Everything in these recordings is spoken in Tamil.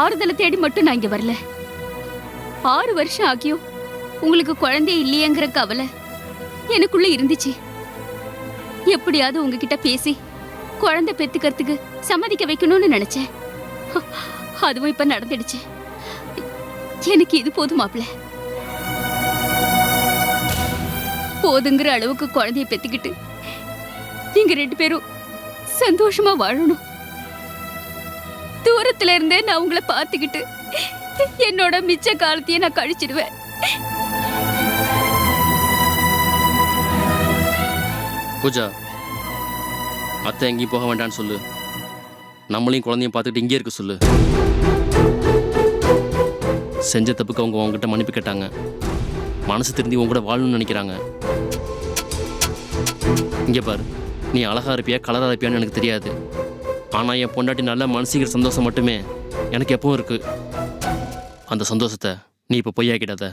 ஆறுதலை தேடி மட்டும் நான் இங்க வரல. 6 வருஷம் ஆகியும் உங்களுக்கு குழந்தை இல்லையேங்கிற கவலை எனக்குள்ள இருந்துச்சு. எப்படியாவது உங்ககிட்ட பேசி குழந்தை பெத்துக்கிறதுக்கு சம்மதிக்க வைக்கணும்னு நினைச்சேன். அதுவும் இப்ப நடந்துடுச்சு. எனக்கு இது போதும் மாப்பிள்ள. போதுங்கிற அளவுக்கு குழந்தைய பெத்துக்கிட்டு நீங்க 2 பேரும் சந்தோஷமா வாழணும். தூரத்துல இருந்தே நான் உங்களை பார்த்துக்கிட்டு என்னோட மிச்ச காலத்தையே நான் கழிச்சிடுவேன். பூஜா, அத்தை எங்கேயும் போக வேண்டான்னு சொல்லு. நம்மளையும் குழந்தையும் பார்த்துக்கிட்டு இங்கே இருக்க சொல்லு. செஞ்ச தப்புக்கு அவங்க உங்ககிட்ட மன்னிப்பு கேட்டாங்க. மனசு திருந்தி உங்க கூட வாழணும்னு நினைக்கிறாங்க. இங்கே பாரு, நீ அழகா இருப்பியா கலரா இருப்பியான்னு எனக்கு தெரியாது. ஆனால் என் பொண்டாட்டி நல்ல மனசிக்கிற சந்தோஷம் மட்டுமே எனக்கு எப்பவும் இருக்கு. அந்த சந்தோஷத்தை நீ இப்போ பொய்யாக்கிடாத.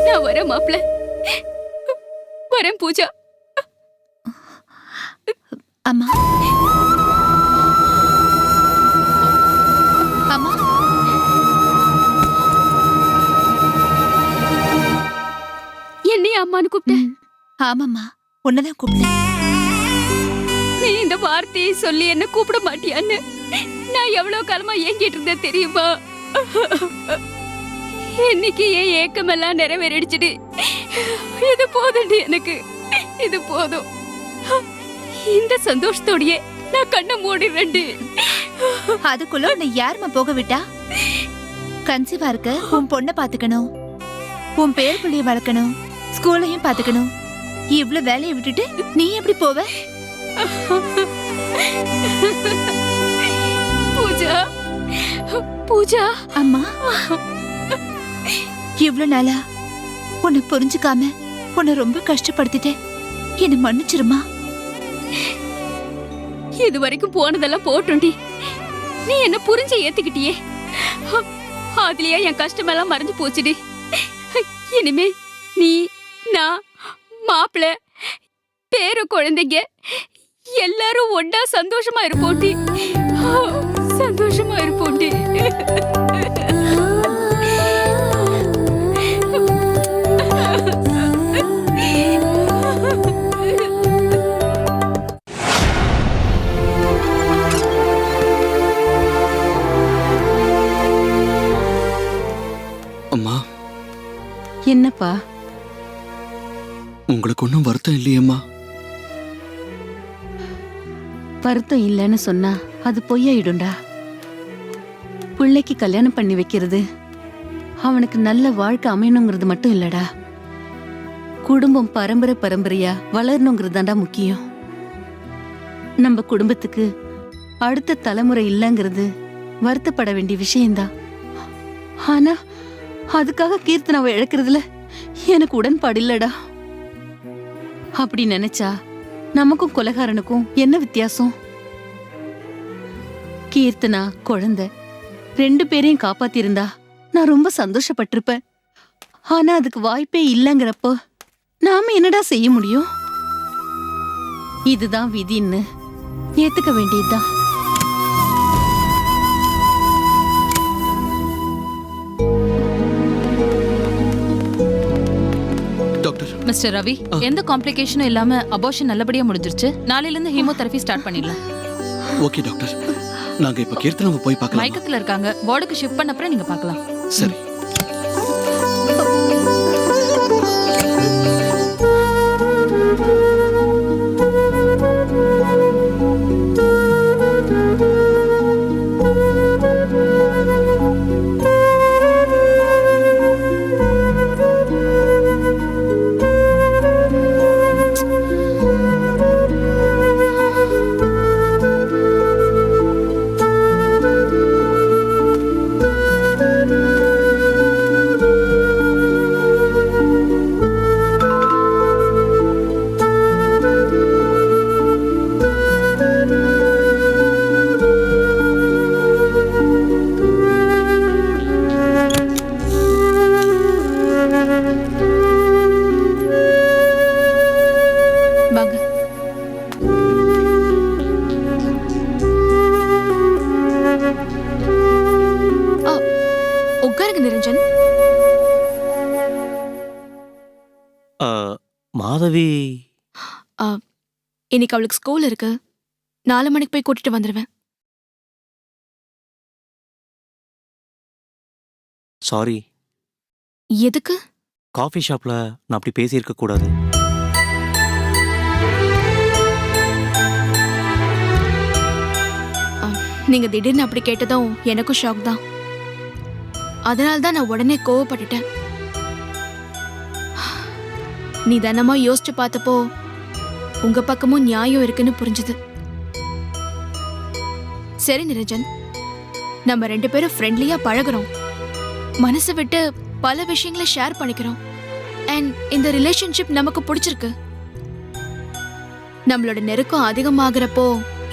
நான் வரேன் மாப்பிள்ள, வரேன் பூஜா. அம்மா அம்மா, என்னைய அம்மான்னு கூப்பிட்டேன். ஆமாம்மா, உன்னதான் கூப்பிட்டேன். நீ இந்த வார்த்தையை சொல்லி என்ன கூப்பிட மாட்டியான்னு நான் எவ்வளவு காலமா ஏங்கிட்டு இருந்தேன் தெரியுமா? இன்னைக்கு என் ஏக்கமெல்லாம் நிறைவேறிடுச்சுடு. இது போதும் எனக்கு, இது போதும். இந்த சந்தோஷத்தோடயே நான் கண்ணை மூடிடுறேன்டி. அதுக்குள்ள உன்னை யாருமா போக விட்டா? கன்சீவா இருக்க உன் பொண்ணை பாத்துக்கணும், உன் பேர் பிள்ளைய வளர்க்கணும், ஸ்கூலையும் பாத்துக்கணும். இவ்வளவு வேலையை விட்டுட்டு நீ எப்படி போவ? பூஜா, பூஜா. அம்மா, இவ்வளவு நாளா உன்னை புரிஞ்சுக்காம உன்னை ரொம்ப கஷ்டப்படுத்திட்டேன். என்னை மன்னிச்சிருமா. இது வரைக்கும் போனதெல்லாம் போட்டுண்டி. நீ என்ன புரிஞ்சு ஏத்துக்கிட்டியே, அதுலயே என் கஷ்டமெல்லாம் மறைஞ்சு போச்சுடி. இனிமே நீ, நான், மாப்பிள்ள, பேரு, குழந்தைங்க எல்லாரும் ஒண்ணா சந்தோஷமா இருப்போண்டி. சந்தோஷமா இருப்போண்டி. அம்மா. என்னப்பா? உங்களுக்கு ஒன்றும் வருத்தம் இல்லையம்மா? வருத்தம் இல்லைன்னு சொன்னா அது பொய்யாயிடும்டா. பிள்ளைக்கு கல்யாணம் பண்ணி வைக்கிறது அவனுக்கு நல்ல வாழ்க்கை அமையணுங்கிறது மட்டும் இல்லடா, குடும்பம் பரம்பரை பரம்பரையா வளரணுங்கிறது தான்டா முக்கியம். நம்ம குடும்பத்துக்கு அடுத்த தலைமுறை இல்லைங்கிறது வருத்தப்பட வேண்டிய விஷயம்தான். ஆனா அதுக்காக கீர்த்தனாவை இழக்கிறதுல எனக்கு உடன்பாடு இல்லடா. அப்படி நினைச்சா நமக்கும் கொலைகாரனுக்கும் என்ன வித்தியாசம்? கீர்த்தனா குழந்தை 2 பேரையும் காப்பாத்திருந்தா நான் ரொம்ப சந்தோஷப்பட்டிருப்பேன். ஆனா அதுக்கு வாய்ப்பே இல்லைங்கிறப்போ நாம என்னடா செய்ய முடியும்? இதுதான் விதின்னு ஏத்துக்க வேண்டியதுதான். மிஸ்டர் ரவி, எந்த காம்ப்ளிகேஷனும் இல்லாம அபார்ஷன் நல்லபடியா முடிஞ்சிருச்சு. நாளையில இருந்து ஹீமோதெரபி ஸ்டார்ட் பண்ணிடலாம். ஓகே டாக்டர், நாங்க இப்ப கீர்த்தனாவை போய் பார்க்கலாம். மயக்கத்துல இருக்காங்க, வார்டுக்கு ஷிஃப்ட் பண்ண அப்புறம் நீங்க பார்க்கலாம். சரி. மாதவி இன்னைக்கு அவளுக்கு ஸ்கூல் இருக்கு. 4 மணிக்கு போய் கூட்டிட்டு வந்துடுவேன். சாரி. எதுக்கு? காஃபி ஷாப்ல நான் அப்படி பேசியிருக்க கூடாது. நீங்க திடீர்னு அப்படி கேட்டதும் எனக்கும் ஷாக் தான். அதனால தான் நான் உடனே கோவப்பட்டுட்டேன். நீ தினமா யோசிச்சு பார்த்தப்போ உங்க பக்கமும் நியாயம் இருக்குன்னு புரிஞ்சுது. சரி நிரஞ்சன், நம்ம 2 பேரும் ஃப்ரெண்ட்லியா பழகுறோம், மனசை விட்டு பல விஷயங்களை ஷேர் பண்ணிக்கிறோம். அண்ட் இந்த ரிலேஷன்ஷிப் நமக்கு பிடிச்சிருக்கு. நம்மளோட நெருக்கம் அதிகமாகறப்போ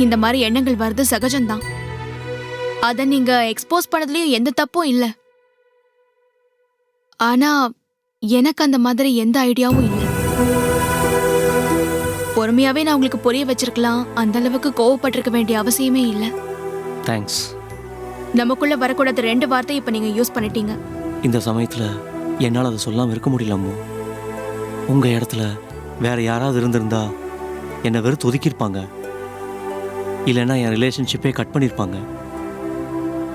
இந்த மாதிரி எண்ணங்கள் வர்றது சகஜம்தான். அத நீங்க எக்ஸ்போஸ் பண்ணதுலயும் எந்த தப்பும் இல்ல. ஆனா எனக்கு அந்த மாதிரி எந்த ஐடியாவும் இல்லை. பொறுமையாவே நான் உங்களுக்கு புரிய வச்சிருக்கலாம். அந்த அளவுக்கு கோவப்பட்டிருக்க வேண்டிய அவசியமே இல்லை. தேங்க்ஸ். நமக்குள்ள வரக்கூடாத 2 வார்த்தை இப்ப நீங்க யூஸ் பண்ணிட்டீங்க. இந்த சமயத்துல என்னால் அதை சொல்லாமல் இருக்க முடியலமோ. உங்க இடத்துல வேற யாராவது இருந்திருந்தா என்னை வெறுத்து ஒதுக்கியிருப்பாங்க, இல்லைன்னா என் ரிலேஷன்ஷிப்பே கட் பண்ணியிருப்பாங்க.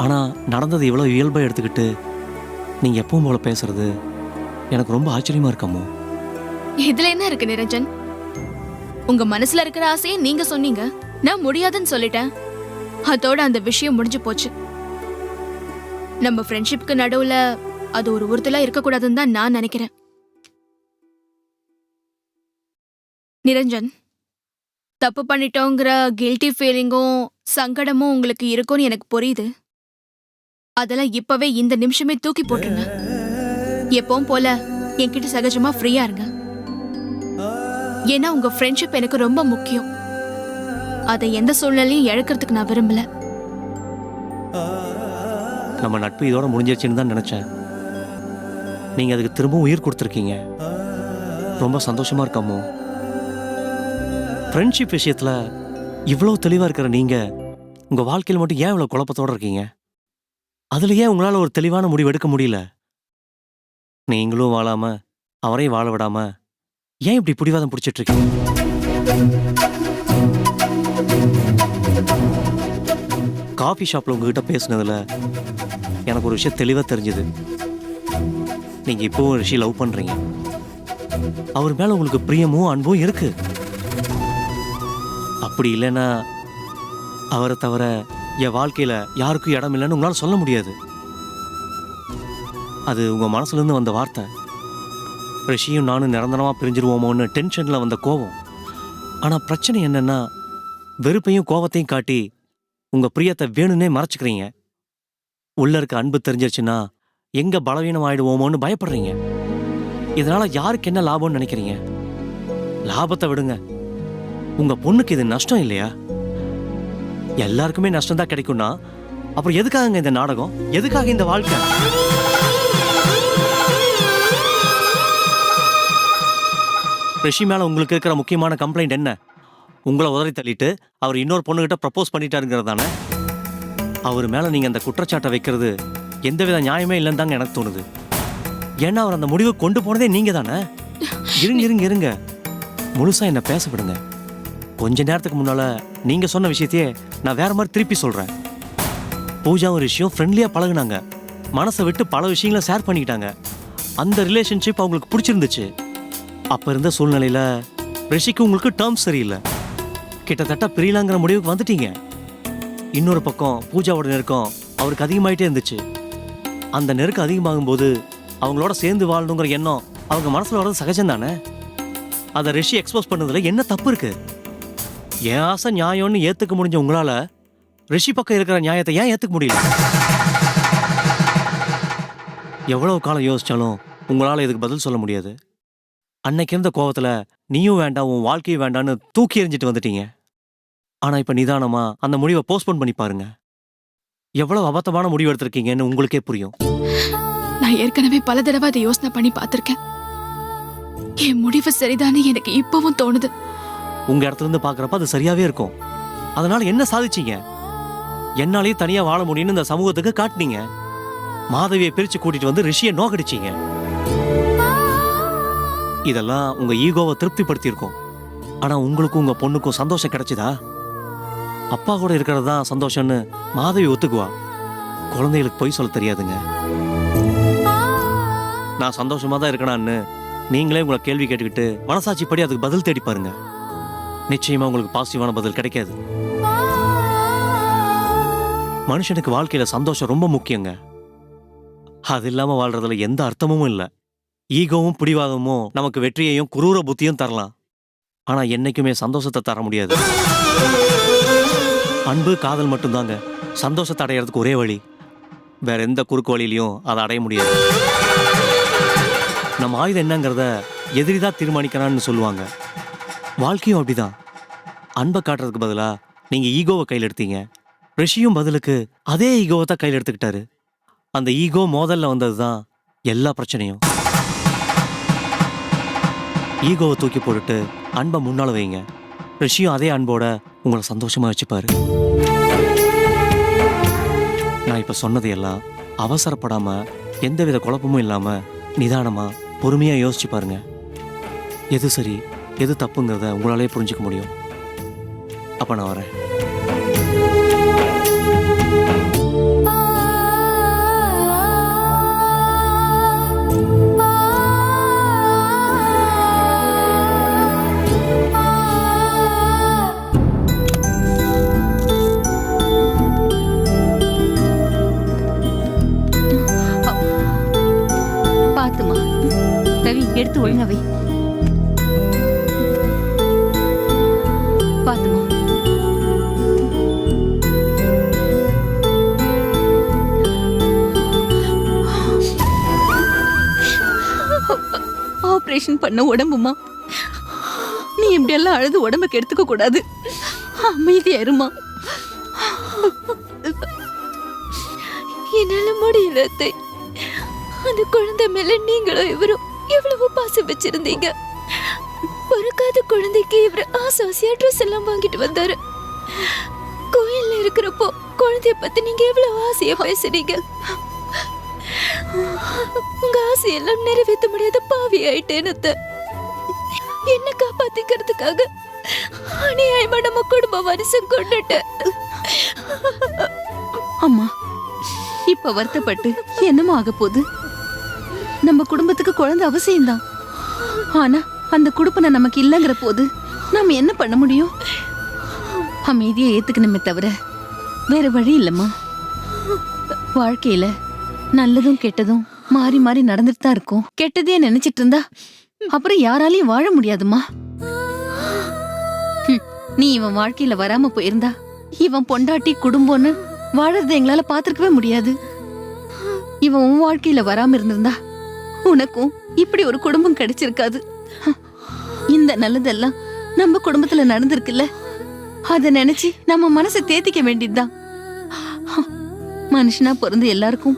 ஆனால் நடந்தது இவ்வளோ இயல்பாக எடுத்துக்கிட்டு நீங்கள் எப்பவும் போல பேசுறது எனக்கு ரொம்ப ஆச்சரியமா இருக்கமோ. இதுல என்ன இருக்கு நிரஞ்சன்? உங்க மனசுல இருக்கிற ஆசையை நீங்க சொன்னீங்க, நான் முடியாதுன்னு சொல்லிட்டேன். அதோட அந்த விஷயம் முடிஞ்சு போச்சு. நம்ம ஃப்ரெண்ட்ஷிப்க்கு நடுவுல அது ஒரு உறுத்தலா இருக்கக்கூடாதுன்னு தான் நான் நினைக்கிறேன். நிரஞ்சன், தப்பு பண்ணிட்டோங்கிற கில்ட்டி ஃபீலிங்கும் சங்கடமும் உங்களுக்கு இருக்கும்னு எனக்கு புரியுது. அதெல்லாம் இப்பவே இந்த நிமிஷமே தூக்கி போட்டுருங்க. எப்பவும் போல என்கிட்ட சகஜமா ஃப்ரீயா இருங்க. ஏன்னா உங்க ஃப்ரெண்ட்ஷிப் எனக்கு ரொம்ப முக்கியம். அதை எந்த சூழ்நிலையும் இழக்கிறதுக்கு நான் விரும்பல. நம்ம நட்பு இதோட முடிஞ்சிருச்சுன்னு தான் நினைச்சேன். நீங்க அதுக்கு திரும்பவும் உயிர் கொடுத்துருக்கீங்க. ரொம்ப சந்தோஷமா இருக்காமோ. ஃப்ரெண்ட்ஷிப் விஷயத்துல இவ்வளோ தெளிவா இருக்கிற நீங்க உங்க வாழ்க்கையில் மட்டும் ஏன் இவ்வளோ குழப்பத்தோட இருக்கீங்க? அதுல ஏன் உங்களால ஒரு தெளிவான முடிவு எடுக்க முடியல? நீங்களும் வாழாம அவரையும் வாழ விடாம ஏன் இப்படி பிடிவாதம் பிடிச்சிட்டு இருக்கீங்க? காஃபி ஷாப்ல உங்ககிட்ட பேசுனதுல எனக்கு ஒரு விஷயம் தெளிவா தெரிஞ்சது. நீங்க இப்போவும் ரிஷி லவ் பண்றீங்க. அவர் மேல உங்களுக்கு பிரியமும் அன்பும் இருக்கு. அப்படி இல்லைன்னா அவரை தவிர என் வாழ்க்கையில யாருக்கும் இடம் இல்லைன்னு உங்களால சொல்ல முடியாது. அது உங்க மனசுல இருந்து வந்த வார்த்தை. ரிஷியும் நானும் நிரந்தரமா பிரிஞ்சிருவோமோன்னு டென்ஷன்ல வந்த கோபம். ஆனா பிரச்சனை என்னன்னா, வெறுப்பையும் கோபத்தையும் காட்டி உங்க பிரியத்தை வேணும்னே மறைச்சுக்கிறீங்க. உள்ள இருக்க அன்பு தெரிஞ்சிருச்சுன்னா எங்க பலவீனம் ஆயிடுவோமோன்னு பயப்படுறீங்க. இதனால யாருக்கு என்ன லாபம்னு நினைக்கிறீங்க? லாபத்தை விடுங்க, உங்க பொண்ணுக்கு இது நஷ்டம் இல்லையா? எல்லாருக்குமே நஷ்டம் தான் கிடைக்கும்னா அப்புறம் எதுக்காக இந்த நாடகம்? எதுக்காக இந்த வாழ்க்கை? ரிஷி மேல உங்களுக்கு இருக்கிற முக்கியமான கம்ப்ளைண்ட் என்ன? உங்களை உதறி தள்ளிட்டு அவர் இன்னொரு பொண்ணுகிட்ட ப்ரப்போஸ் பண்ணிட்டாருங்கிறது தானே? அவர் மேல நீங்க அந்த குற்றச்சாட்டை வைக்கிறது எந்தவித நியாயமே இல்லைன்னு தாங்க எனக்கு தோணுது. ஏன்னா அவர் அந்த முடிவை கொண்டு போனதே நீங்க தானே. இருங்க முழுசா என்ன பேச விடுங்க. கொஞ்ச நேரத்துக்கு முன்னால நீங்க சொன்ன விஷயத்தையே நான் வேற மாதிரி திருப்பி சொல்றேன். பூஜாவும் ரிஷியும் ஃப்ரெண்ட்லியா பழகுனாங்க, மனசை விட்டு பல விஷயங்களை ஷேர் பண்ணிக்கிட்டாங்க. அந்த ரிலேஷன்ஷிப் அவங்களுக்கு பிடிச்சிருந்துச்சு. அப்ப இருந்த சூழ்நிலையில ரிஷிக்கு உங்களுக்கு டேர்ம்ஸ் சரியில்லை, கிட்டத்தட்ட பிரியலாங்கிற முடிவுக்கு வந்துட்டீங்க. இன்னொரு பக்கம் பூஜாவோட நெருக்கம் அவருக்கு அதிகமாயிட்டே இருந்துச்சு. அந்த நெருக்கம் அதிகமாகும் போது அவங்களோட சேர்ந்து வாழணுங்கிற எண்ணம் அவங்க மனசுல வர்றது சகஜம் தானே. அதை ரிஷி எக்ஸ்போஸ் பண்ணதுல என்ன தப்பு இருக்கு? என் ஆசை நியாயம்னு ஏத்துக்க முடிஞ்ச உங்களால ரிஷி பக்கம் இருக்கிற நியாயத்தை ஏன் ஏத்துக்க முடியல? எவ்வளவு காலம் யோசிச்சாலும் உங்களால இதுக்கு பதில் சொல்ல முடியாது. அன்னைக்கு இருந்த கோவத்துல நீயும் வேண்டாம் உன் வாழ்க்கையும் வேண்டான்னு தூக்கி எறிஞ்சிட்டு வந்துட்டீங்க. ஆனா இப்ப நிதானமா அந்த முடிவை போஸ்ட்போன் பண்ணி பாருங்க. எவ்வளவு அபத்தமான முடிவு எடுத்திருக்கீங்கன்னு உங்களுக்கே புரியும். நான் ஏற்கனவே பல தடவை அதை யோசனை பண்ணி பார்த்திருக்கேன். என் முடிவு சரிதானே எனக்கு இப்பவும் தோணுது. உங்க இடத்துல இருந்து பாக்குறப்ப அது சரியாவே இருக்கும். அதனால என்ன சாதிச்சீங்க? என்னாலேயே தனியா வாழ முடியும்னு இந்த சமூகத்துக்கு காட்டினீங்க. மாதவியை பிரிச்சு கூட்டிட்டு வந்து ரிஷியை நோக்கடிச்சீங்க. இதெல்லாம் உங்க ஈகோவை திருப்திப்படுத்தியிருக்கோம். ஆனா உங்களுக்கும் உங்க பொண்ணுக்கும் சந்தோஷம் கிடைச்சதா? அப்பா கூட இருக்கிறது தான் சந்தோஷம்னு மாதவி ஒத்துக்குவா. குழந்தைகளுக்கு பொய் சொல்ல தெரியாதுங்க. நான் சந்தோஷமா தான் இருக்கணான்னு நீங்களே உங்களை கேள்வி கேட்டுக்கிட்டு மனசாட்சிப்படி அதுக்கு பதில் தேடி பாருங்க. நிச்சயமா உங்களுக்கு பாசிட்டிவான பதில் கிடைக்காது. மனுஷனுக்கு வாழ்க்கையில சந்தோஷம் ரொம்ப முக்கியங்க. அது இல்லாம வாழ்றதுல எந்த அர்த்தமும் இல்லை. ஈகோவும் பிடிவாதமும் நமக்கு வெற்றியையும் குரூர புத்தியும் தரலாம். ஆனா என்னைக்குமே சந்தோஷத்தை தர முடியாது. அன்பு காதல் மட்டும்தாங்க சந்தோஷத்தை அடையிறதுக்கு ஒரே வழி. வேற எந்த குறுக்கு வழியிலையும் அதை அடைய முடியாது. நம்ம ஆயுதம் என்னங்கிறத எதிரிதான் தீர்மானிக்கிறான்னு சொல்லுவாங்க. வாழ்க்கையும் அப்படிதான். அன்பை காட்டுறதுக்கு பதிலா நீங்க ஈகோவை கையில் எடுத்தீங்க. ரிஷியும் பதிலுக்கு அதே ஈகோவை தான் கையில் எடுத்துக்கிட்டாரு. அந்த ஈகோ மோதல்ல வந்தது தான் எல்லா பிரச்சனையும். ஈகோவை தூக்கி போட்டுட்டு அன்பை முன்னால வைங்க. ரிஷியும் அதே அன்போட உங்களை சந்தோஷமா வச்சுப்பாரு. நான் இப்ப சொன்னதையெல்லாம் அவசரப்படாம எந்தவித குழப்பமும் இல்லாம நிதானமா பொறுமையா யோசிச்சு பாருங்க. எது சரி எது தப்புங்கிறத உங்களாலே புரிஞ்சுக்க முடியும். அப்ப நான் வரேன். பாத்துமா ரவி, எடுத்து ஒழுங்கா வை. பாத்துமா. ஆபரேஷன் பண்ண உடம்புமா, நீ இப்படி எல்லாம் அழுது உடம்ப கெடுத்துக்க கூடாது. அமைதியா இருமா. என்னால முடியல அத்தை. அந்த குழந்தை மேல நீங்களும் இவரும் எவ்வளவு பாசம் வச்சிருந்தீங்க. பிறக்காத குழந்தைக்கு இவர் ஆசாசியா ட்ரெஸ் எல்லாம் வாங்கிட்டு வந்தாரு. கோயில்ல இருக்கிறப்போ குழந்தைய பத்தி நீங்க எவ்வளவு ஆசையா பேசுறீங்க. உங்க ஆசையெல்லாம் நிறைவேற்ற முடியாத பாவி ஆயிட்டேன்னு அத்தை. என்ன காப்பாத்திக்கிறதுக்காக அநியாயமா நம்ம குடும்ப வருஷம் கொண்டுட்ட. அம்மா, இப்ப வருத்தப்பட்டு என்னமோ ஆக போகுது. நம்ம குடும்பத்துக்கு குழந்தை அவசியம்தான். ஆனா அந்த குடுப்பனை நமக்கு இல்லைங்கிற போது நாம என்ன பண்ண முடியும்? அமைதியை ஏத்துக்கணுமே தவிர வேற வழி இல்லம்மா. வாழ்க்கையில நல்லதும் கெட்டதும் மாறி மாறி நடந்துட்டு தான் இருக்கும். கெட்டதே நினைச்சிட்டு இருந்தா அப்புறம் யாராலையும் வாழ முடியாதுமா. நீ இவன் வாழ்க்கையில வராம போயிருந்தா இவன் பொண்டாட்டி குடும்பம்னு வாழறதை எங்களால பாத்துருக்கவே முடியாது. இவன் உன் வாழ்க்கையில வராம இருந்திருந்தா உனக்கும் இப்படி ஒரு குடும்பம் கிடைச்சிருக்காது. இந்த நல்லதெல்லாம் நம்ம குடும்பத்துல நடந்திருக்குல்ல, அத நினைச்சு நம்ம மனசை தேத்திக்க வேண்டியதுதான். மனுஷனா பிறந்து எல்லாருக்கும்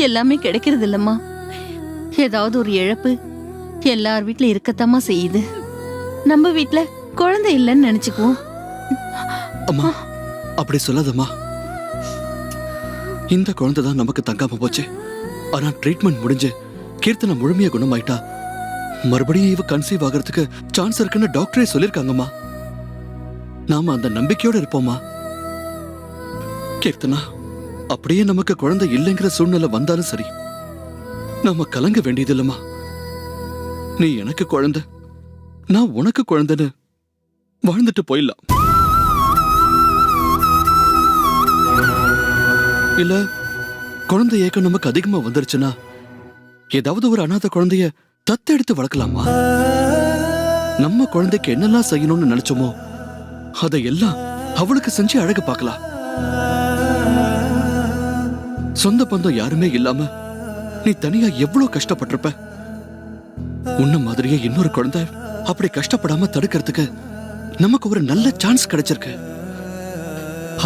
எல்லாமே கிடைக்கிறது இல்லம்மா. ஏதாவது ஒரு இழப்பு எல்லார் வீட்டுல இருக்கத்தாமா செய்யுது. நம்ம வீட்டுல குழந்தை இல்லைன்னு நினைச்சுக்குவோம். அம்மா அப்படி சொல்லாதம்மா. இந்த குழந்தை தான் நமக்கு தங்காம போச்சு. ஆனா ட்ரீட்மெண்ட் முடிஞ்சு கீர்த்தனை முழுமையா குணமாயிட்டா மறுபடியும் இவ கன்சீவ் ஆகிறதுக்கு சான்ஸ் இருக்குன்னு டாக்டரே சொல்லிருக்காங்கம்மா. நாம அந்த நம்பிக்கையோட இருப்போமா? கீர்த்தனா, அப்படியே நமக்கு குழந்தை இல்லைங்கிற சூழ்நிலை வந்தாலும் சரி, நாம கலங்க வேண்டியது இல்லம்மா. நீ எனக்கு குழந்தை, நான் உனக்கு குழந்தைன்னு வாழ்ந்துட்டு போயிடலாம். இல்ல குழந்தை ஏக்கம் நமக்கு அதிகமா வந்துருச்சுன்னா ஏதாவது ஒரு அநாத குழந்தைய தத்தெடுத்து வளர்க்கலாமா? நம்ம குழந்தைக்கு என்னெல்லாம் செய்யணும்னு நினைச்சோமோ அதையெல்லாம் அவளுக்கு செஞ்சு அழகு பார்க்கலாம். சொந்த பந்தம் யாருமே இல்லாம நீ தனியா எவ்வளவு கஷ்டப்பட்டிருப்ப. உன்ன மாதிரியே இன்னொரு குழந்தை அப்படி கஷ்டப்படாம தடுக்கிறதுக்கு நமக்கு ஒரு நல்ல சான்ஸ் கிடைச்சிருக்கு.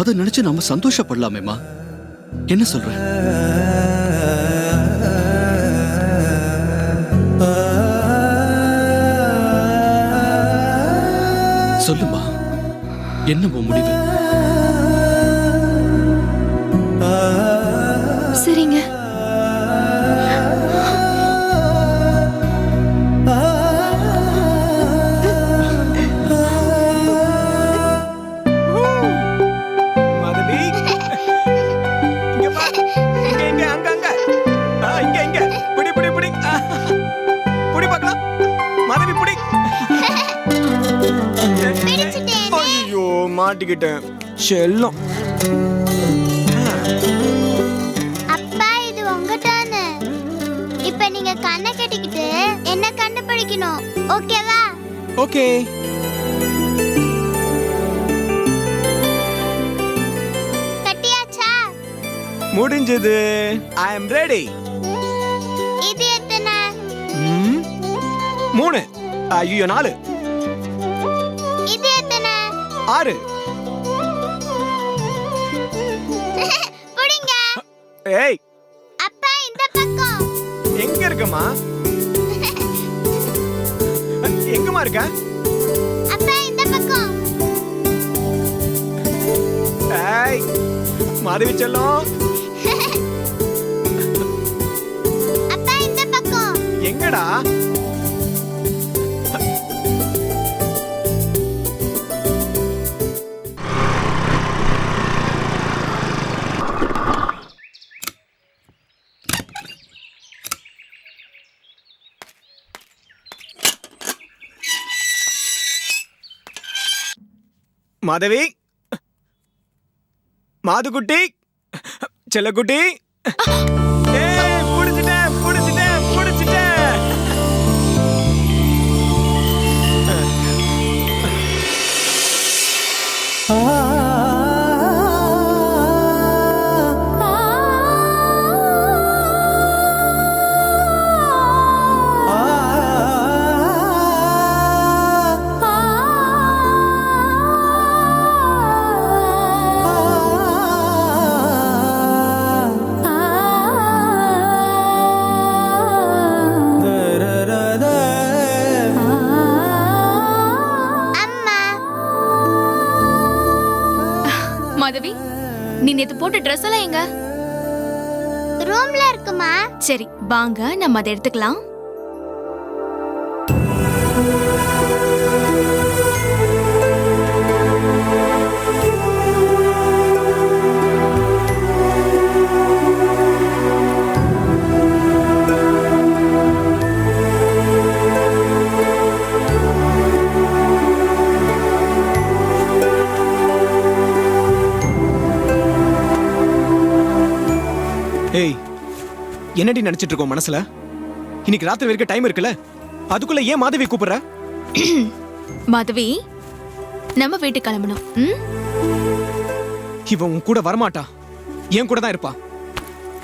அதை நினைச்சு நாம சந்தோஷப்படலாமேமா. என்ன சொல்ற? சொல்லுமா, என்ன உன் முடிவு? சரிங்க. மாட்டிக்கிட்டேன். செல்லம். அப்பா இது உங்க டர்ன். இப்போ நீங்க கண்ணை கட்டிக்கிட்டு என்ன கண்டுபிடிக்கணும். ஓகேவா? ஓகே. கட்டியாச்சா? முடிஞ்சது. ஐ அம் ரெடி. இது எத்தனை? 3. ஐயோ 4. இது எத்தனை? 6. புடிங்க. ஏய், அப்பா இந்த பக்கம். எங்க இருக்கமா? எங்கமா இருக்க? அப்பா இந்த பக்கம். ஏய், மாதவி செல்லம். அப்பா இந்த பக்கம். எங்கடா? மாதவி, மாதுக்குட்டி, செல்லக்குட்டி. ஏய், புடிச்சிட்டேன், புடிச்சிட்டேன், புடிச்சிட்டேன். மாதவி, நீ நேத்து போட்ட ட்ரெஸ் எல்லாம் எங்க? ரூம்ல இருக்குமா? சரி வாங்க நம்ம அதை எடுத்துக்கலாம். ஏய், என்னடி நினைச்சிட்டு இருக்கோம் மனசுல? இன்னைக்கு ராத்திரி வரைக்கும் டைம் இருக்குல்ல, அதுக்குள்ள ஏன் மாதவி கூப்பிடுற? மாதவி, நம்ம வீட்டுக்கு கிளம்பணும். இவன் உன் கூட வரமாட்டா, என் கூட தான் இருப்பா.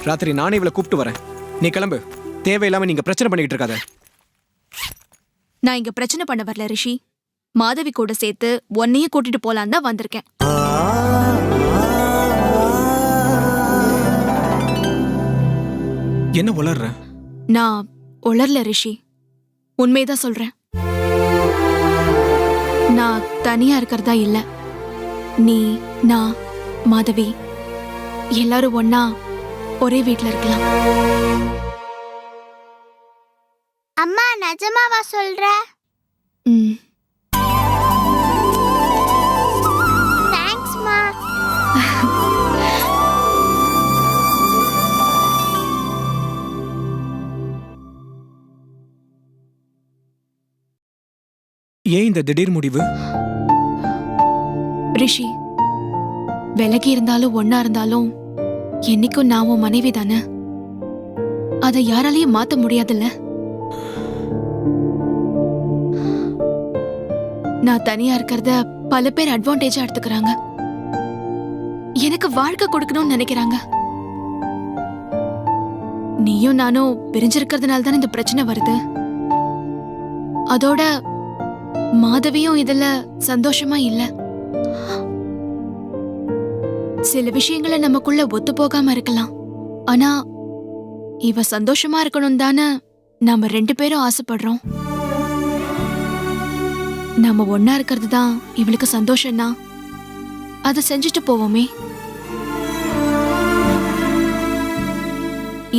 ராத்திரி நானே இவளை கூப்பிட்டு வரேன். நீ கிளம்பு. தேவையில்லாம நீங்க பிரச்சனை பண்ணிக்கிட்டு இருக்காத. நான் இங்க பிரச்சனை பண்ண வரல ரிஷி. மாதவி கூட சேர்த்து உன்னையே கூட்டிட்டு போலான்னு தான் வந்திருக்கேன். என்ன உளர்ற? நான் உளரல ரிஷி, உண்மைதான் சொல்றேன். நான் தனியா இருக்கிறதா இல்ல. நீ, நான், மாதவி எல்லாரும் ஒன்னா ஒரே வீட்ல இருக்கலாம். அம்மா நிஜமாவா சொல்ற? ம். தேங்க்ஸ்மா. ஏன் இந்த திடீர் முடிவு? ரிஷி, விலகி இருந்தாலும் ஒன்னா இருந்தாலும் என்னைக்கும் நான் உன் மனைவி தானே. அதை யாராலையும் மாத்த முடியாதுல்ல. நான் தனியா இருக்கிறத பல பேர் அட்வான்டேஜா எடுத்துக்கிறாங்க. எனக்கு வாழ்க்கை கொடுக்கணும்னு நினைக்கிறாங்க. நீயும் நானும் பிரிஞ்சிருக்கிறதுனால தானே இந்த பிரச்சனை வருது. அதோட மாதவியும் இதுல சந்தோஷமா இல்ல. சில விஷயங்களை நமக்குள்ள ஒத்து போகாம இருக்கலாம். ஆனா இவ சந்தோஷமா இருக்கணும் தானே நாம 2 பேரும் ஆசைப்படுறோம். நாம ஒன்னா இருக்கிறது தான் இவளுக்கு சந்தோஷம்னா அதை செஞ்சுட்டு போவோமே.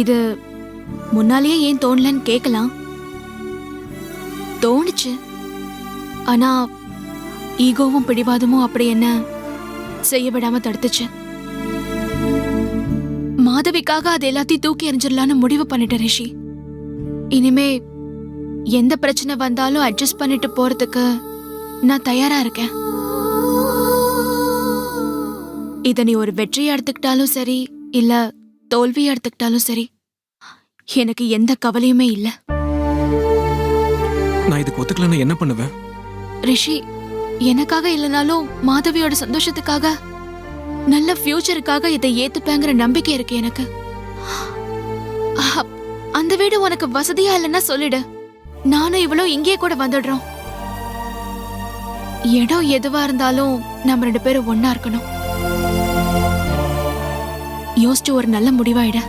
இது முன்னாலேயே ஏன் தோணலன்னு கேட்கலாம். தோணுச்சு. ஆனா ஈகோவும் பிடிவாதமும் அப்படி என்ன செய்ய விடாம தடுத்துச்சு. மாதவிக்காக அது எல்லாத்தையும் தூக்கி எறிஞ்சிடலான்னு முடிவு பண்ணிட்டேன் ரிஷி. இனிமே எந்த பிரச்சனை வந்தாலும் அட்ஜஸ்ட் பண்ணிட்டு போறதுக்கு நான் தயாரா இருக்கேன். இத நீ ஒரு வெற்றியா எடுத்துக்கிட்டாலும் சரி இல்ல தோல்வியா எடுத்துக்கிட்டாலும் சரி எனக்கு எந்த கவலையுமே இல்ல. நான் இதுக்கு ஒத்துக்கலன்னா என்ன பண்ணுவேன்? ரிஷி, எனக்காக இல்லைனாலும் மாதவியோட சந்தோஷத்துக்காக நல்ல ஃபியூச்சருக்காக இதை ஏத்துப்பேங்கிற நம்பிக்கை இருக்கு எனக்கு. அந்த வீடு உனக்கு வசதியா இல்லைன்னா சொல்லிடு, நானும் இவ்வளவு இங்கே கூட வந்துடுறோம். இடம் எதுவா இருந்தாலும் நம்ம 2 பேரும் ஒன்னா இருக்கணும். யோசிச்சு ஒரு நல்ல முடிவாயிட.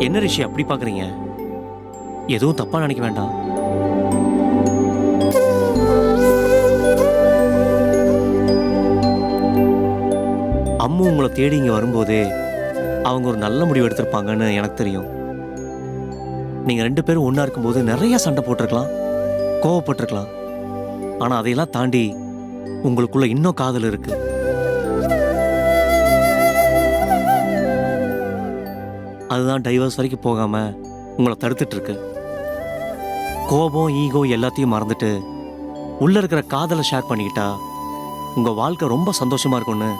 என்ன ரிஷி அப்படி பார்க்குறீங்க? எதுவும் தப்பாக நினைக்க வேண்டாம். அம்மு உங்களை தேடி இங்கே வரும்போதே அவங்க ஒரு நல்ல முடிவு எடுத்திருப்பாங்கன்னு எனக்கு தெரியும். நீங்கள் 2 பேரும் ஒன்றா இருக்கும்போது நிறைய சண்டை போட்டிருக்கலாம், கோவப்பட்டிருக்கலாம். ஆனால் அதையெல்லாம் தாண்டி உங்களுக்குள்ள இன்னும் காதல் இருக்கு. அதுதான் டைவர்ஸ் வரைக்கும் போகாமல் உங்களை தடுத்துட்டு இருக்கு. கோபம், ஈகோ எல்லாத்தையும் மறந்துட்டு உள்ள இருக்கிற காதலை ஷேர் பண்ணிக்கிட்டா உங்க வாழ்க்கை ரொம்ப சந்தோஷமா இருக்கும்னு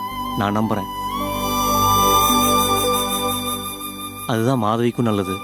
நான் நம்புறேன். அதுதான் மாதவிக்கும் நல்லது.